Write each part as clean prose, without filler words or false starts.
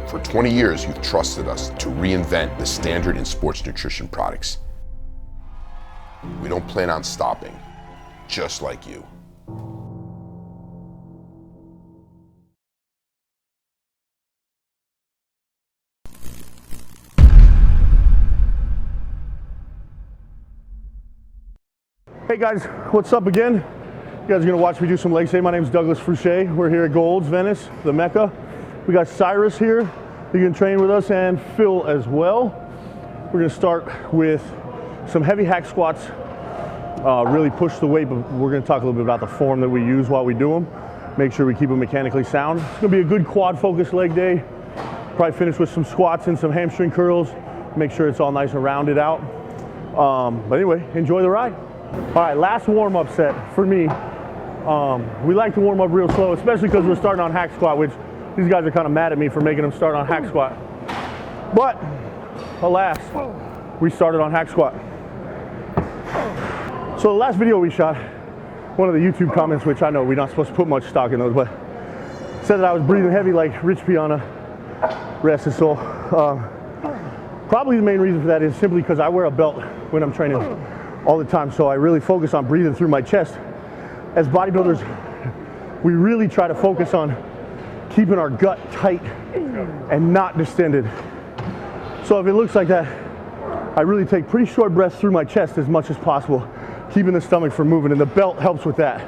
For 20 years, you've trusted us to reinvent the standard in sports nutrition products. We don't plan on stopping, just like you. Hey guys, what's up again? You guys are gonna watch me do some legs today. My name is Douglas Fouché. We're here at Gold's, Venice, the Mecca. We got Cyrus here, who can train with us, and Phil as well. We're gonna start with some heavy hack squats, really push the weight, but we're gonna talk a little bit about the form that we use while we do them. Make sure we keep them mechanically sound. It's gonna be a good quad focused leg day. Probably finish with some squats and some hamstring curls. Make sure it's all nice and rounded out. But anyway, enjoy the ride. All right, last warm-up set for me. We like to warm up real slow, especially because we're starting on hack squat, which these guys are kind of mad at me for making them start on hack squat. But alas, we started on hack squat. So the last video we shot, one of the YouTube comments, which I know we're not supposed to put much stock in those, but said that I was breathing heavy like Rich Piana, rest his soul. Probably the main reason for that is simply because I wear a belt when I'm training all the time, so I really focus on breathing through my chest. As bodybuilders, we really try to focus on keeping our gut tight and not distended. So if it looks like that, I really take pretty short breaths through my chest as much as possible, keeping the stomach from moving, and the belt helps with that.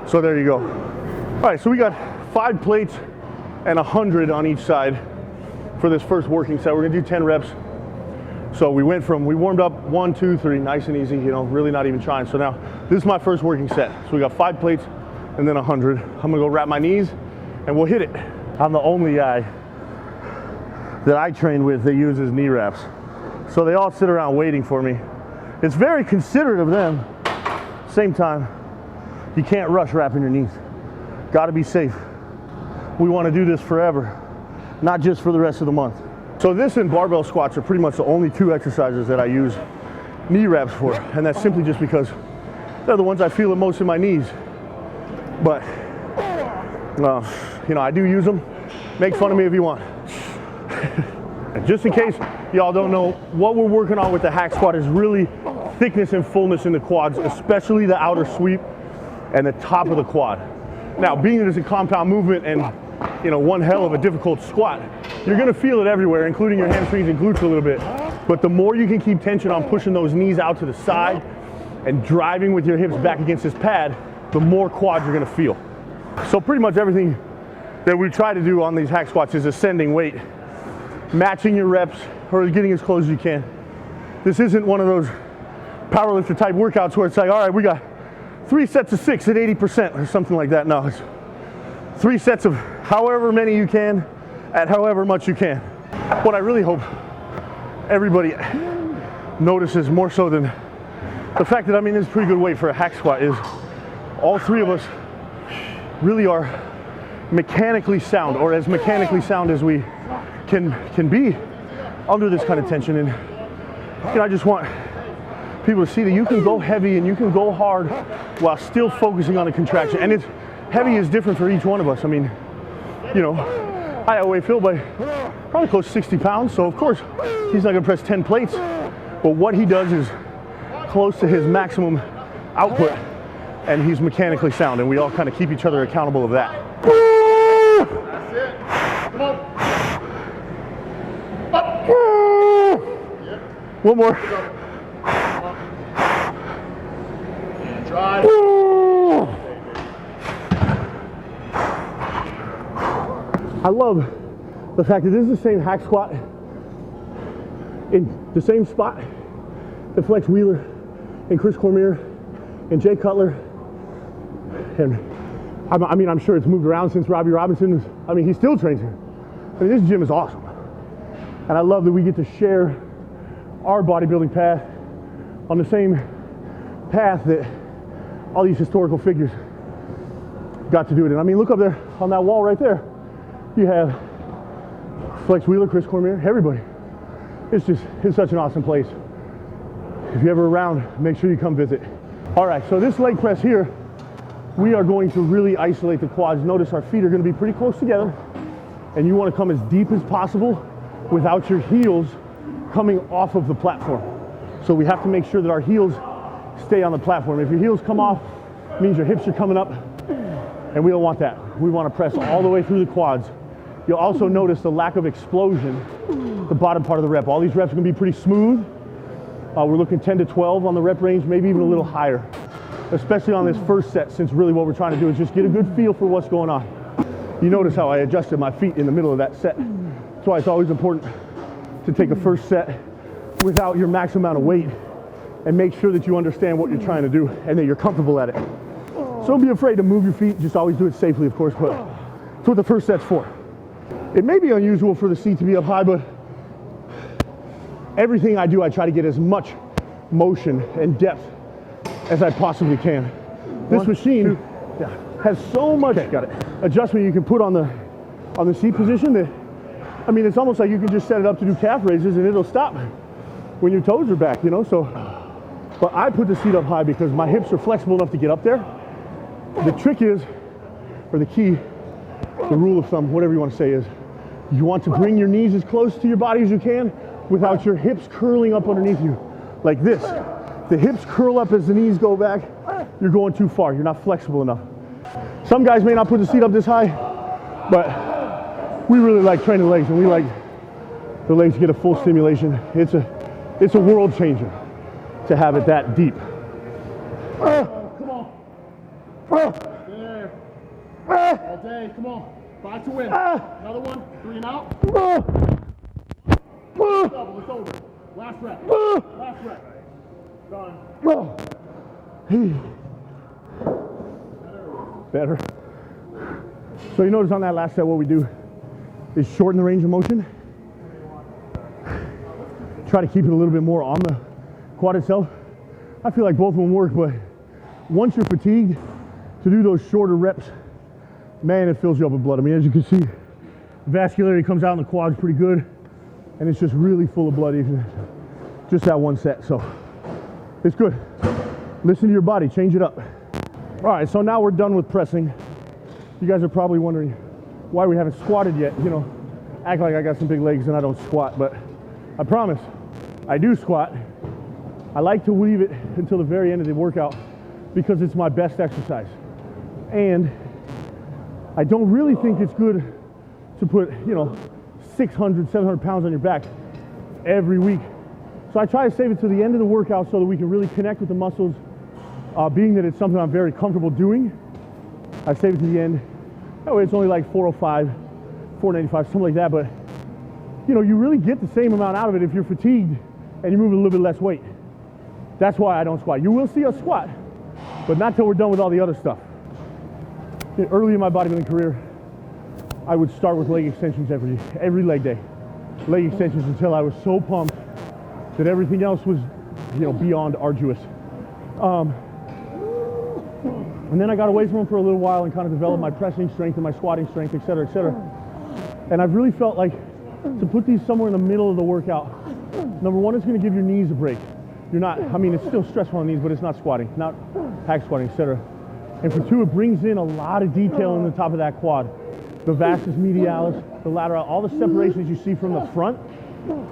So there you go. All right, so we got 5 plates and 100 on each side for this first working set. We're gonna do 10 reps. So we warmed up 1, 2, 3, nice and easy, you know, really not even trying. So now this is my first working set. So we got 5 plates and then 100. I'm gonna go wrap my knees and we'll hit it. I'm the only guy that I train with that uses knee wraps. So they all sit around waiting for me. It's very considerate of them. Same time, you can't rush wrapping your knees. Gotta be safe. We wanna do this forever, not just for the rest of the month. So this and barbell squats are pretty much the only 2 exercises that I use knee wraps for, and that's simply just because they're the ones I feel the most in my knees. But, you know, I do use them. Make fun of me if you want. Just in case y'all don't know, what we're working on with the hack squat is really thickness and fullness in the quads, especially the outer sweep and the top of the quad. Now, being that it's a compound movement and, you know, one hell of a difficult squat, you're gonna feel it everywhere, including your hamstrings and glutes a little bit. But the more you can keep tension on pushing those knees out to the side and driving with your hips back against this pad, the more quads you're gonna feel. So pretty much everything that we try to do on these hack squats is ascending weight, matching your reps or getting as close as you can. This isn't one of those powerlifter type workouts where it's like, all right, we got 3 sets of 6 at 80% or something like that. No, it's 3 sets of however many you can at however much you can. What I really hope everybody notices more so than the fact that I'm in this pretty good weight for a hack squat is all 3 of us really are mechanically sound, or as mechanically sound as we can be under this kind of tension. And you know, I just want people to see that you can go heavy and you can go hard while still focusing on a contraction. And it's heavy is different for each one of us. I mean, you know, I outweigh Phil by probably close to 60 pounds, so of course he's not gonna press 10 plates, but what he does is close to his maximum output, and he's mechanically sound, and we all kind of keep each other accountable of that. That's it. Come on. One more. Try. I love the fact that this is the same hack squat in the same spot that Flex Wheeler and Chris Cormier and Jay Cutler, and I mean, I'm sure it's moved around since Robbie Robinson. I mean, he still trains here. I mean, this gym is awesome. And I love that we get to share our bodybuilding path on the same path that all these historical figures got to do it. And I mean, look up there on that wall right there. You have Flex Wheeler, Chris Cormier, everybody. It's such an awesome place. If you're ever around, make sure you come visit. All right, so this leg press here, we are going to really isolate the quads. Notice our feet are going to be pretty close together. and you want to come as deep as possible without your heels coming off of the platform. So we have to make sure that our heels stay on the platform. If your heels come off, it means your hips are coming up, and we don't want that. We want to press all the way through the quads. You'll also notice the lack of explosion, the bottom part of the rep. All these reps are going to be pretty smooth. We're looking 10 to 12 on the rep range, maybe even a little higher, especially on this first set, since really what we're trying to do is just get a good feel for what's going on. You notice how I adjusted my feet in the middle of that set. That's why it's always important to take a first set without your max amount of weight and make sure that you understand what you're trying to do and that you're comfortable at it. So don't be afraid to move your feet, just always do it safely, of course, but that's what the first set's for. It may be unusual for the seat to be up high, but everything I do, I try to get as much motion and depth as I possibly can. This machine has so much adjustment you can put on the seat position that, I mean, it's almost like you can just set it up to do calf raises and it'll stop when your toes are back, you know? So, but I put the seat up high because my hips are flexible enough to get up there. The trick is, or the key, the rule of thumb, whatever you want to say, is you want to bring your knees as close to your body as you can without your hips curling up underneath you, like this. The hips curl up as the knees go back, you're going too far, you're not flexible enough. Some guys may not put the seat up this high, but we really like training legs, and we like the legs to get a full stimulation. It's a world changer to have it that deep. Come on. There. All day, come on. 5 to win. Another one, 3 and out. Double, it's over. Last rep. Last rep. Done. Better. So you notice on that last set what we do is shorten the range of motion. Try to keep it a little bit more on the quad itself. I feel like both of them work, but once you're fatigued, to do those shorter reps, man, it fills you up with blood. I mean, as you can see, vascularity comes out in the quads pretty good, and it's just really full of blood, even just that one set. So it's good. Listen to your body, change it up. All right, so now we're done with pressing. You guys are probably wondering why we haven't squatted yet. You know, act like I got some big legs and I don't squat, but I promise I do squat. I like to leave it until the very end of the workout because it's my best exercise. And I don't really think it's good to put, 600, 700 pounds on your back every week. So I try to save it to the end of the workout so that we can really connect with the muscles. Being that it's something I'm very comfortable doing, I save it to the end. That way it's only like 405, 495, something like that. But you really get the same amount out of it if you're fatigued and you move a little bit less weight. That's why I don't squat. You will see us squat, but not till we're done with all the other stuff. Early in my bodybuilding career, I would start with leg extensions every leg day. Leg extensions until I was so pumped that everything else was, beyond arduous. And then I got away from them for a little while and kind of developed my pressing strength and my squatting strength, et cetera, et cetera. And I've really felt like to put these somewhere in the middle of the workout, number one, it's going to give your knees a break. It's still stressful on the knees, but it's not squatting, not hack squatting, et cetera. And for two, it brings in a lot of detail in the top of that quad. The vastus medialis, the lateral, all the separations you see from the front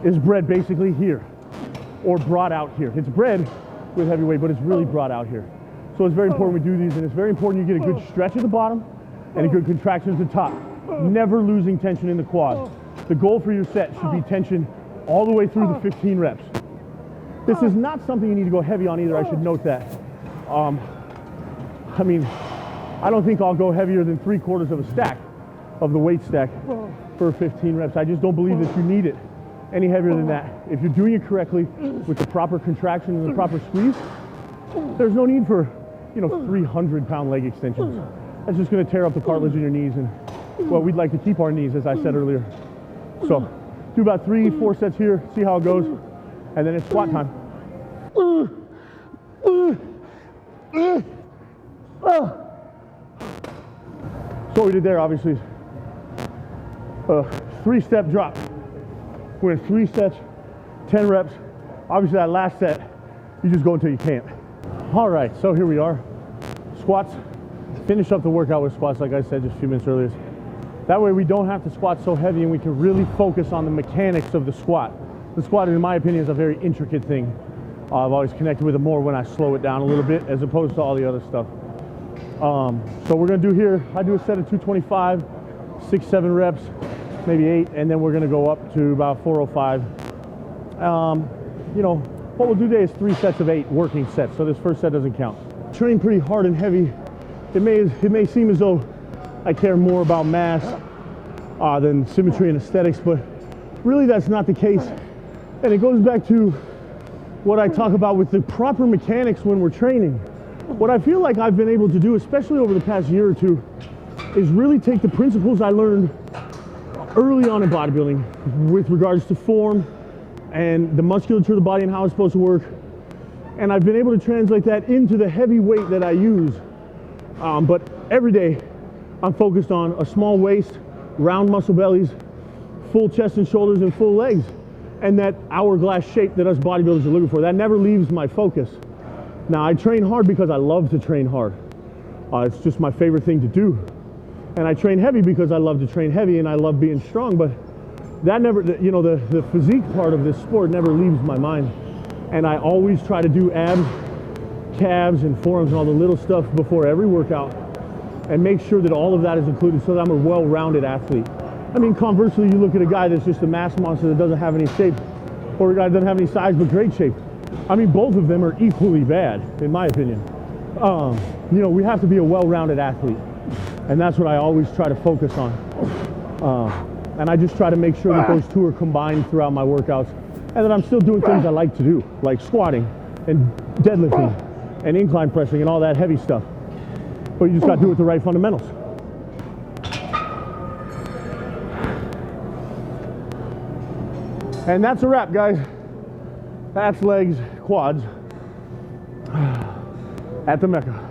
is bred basically here, or brought out here. It's bred with heavy weight, but it's really brought out here. So it's very important we do these, and it's very important you get a good stretch at the bottom and a good contraction at the top. Never losing tension in the quad. The goal for your set should be tension all the way through the 15 reps. This is not something you need to go heavy on either, I should note that. I don't think I'll go heavier than 3/4 of a stack of the weight stack for 15 reps. I just don't believe that you need it any heavier than that. If you're doing it correctly with the proper contraction and the proper squeeze, there's no need for 300-pound leg extensions. That's just going to tear up the cartilage in your knees, and well, we'd like to keep our knees, as I said earlier. So do about 3-4 sets here, see how it goes, and then it's squat time. So what we did there, obviously, is a 3-step drop. We're in 3 sets, 10 reps. Obviously that last set, you just go until you can't. All right, so here we are. Squats. Finish up the workout with squats, like I said just a few minutes earlier. That way we don't have to squat so heavy and we can really focus on the mechanics of the squat. The squat, in my opinion, is a very intricate thing. I've always connected with it more when I slow it down a little bit as opposed to all the other stuff. So we're gonna do here, I do a set of 225, 6-7 reps, maybe 8, and then we're gonna go up to about 405. You know, what we'll do today is 3 sets of 8 working sets, so this first set doesn't count. Train pretty hard and heavy. It may seem as though I care more about mass than symmetry and aesthetics, but really that's not the case. And it goes back to what I talk about with the proper mechanics when we're training. What I feel like I've been able to do, especially over the past year or two, is really take the principles I learned early on in bodybuilding with regards to form and the musculature of the body and how it's supposed to work. And I've been able to translate that into the heavy weight that I use. But every day I'm focused on a small waist, round muscle bellies, full chest and shoulders, and full legs. And that hourglass shape that us bodybuilders are looking for. That never leaves my focus. Now, I train hard because I love to train hard. It's just my favorite thing to do. And I train heavy because I love to train heavy and I love being strong, but that never, you know, the physique part of this sport never leaves my mind. And I always try to do abs, calves, and forearms and all the little stuff before every workout and make sure that all of that is included so that I'm a well-rounded athlete. I mean, conversely, you look at a guy that's just a mass monster that doesn't have any shape, or a guy that doesn't have any size but great shape. I mean, both of them are equally bad, in my opinion. You know, we have to be a well-rounded athlete, and that's what I always try to focus on. And I just try to make sure that those two are combined throughout my workouts, and that I'm still doing things I like to do, like squatting and deadlifting and incline pressing and all that heavy stuff. But you just got to do it with the right fundamentals. And that's a wrap, guys. That's legs, quads at the Mecca.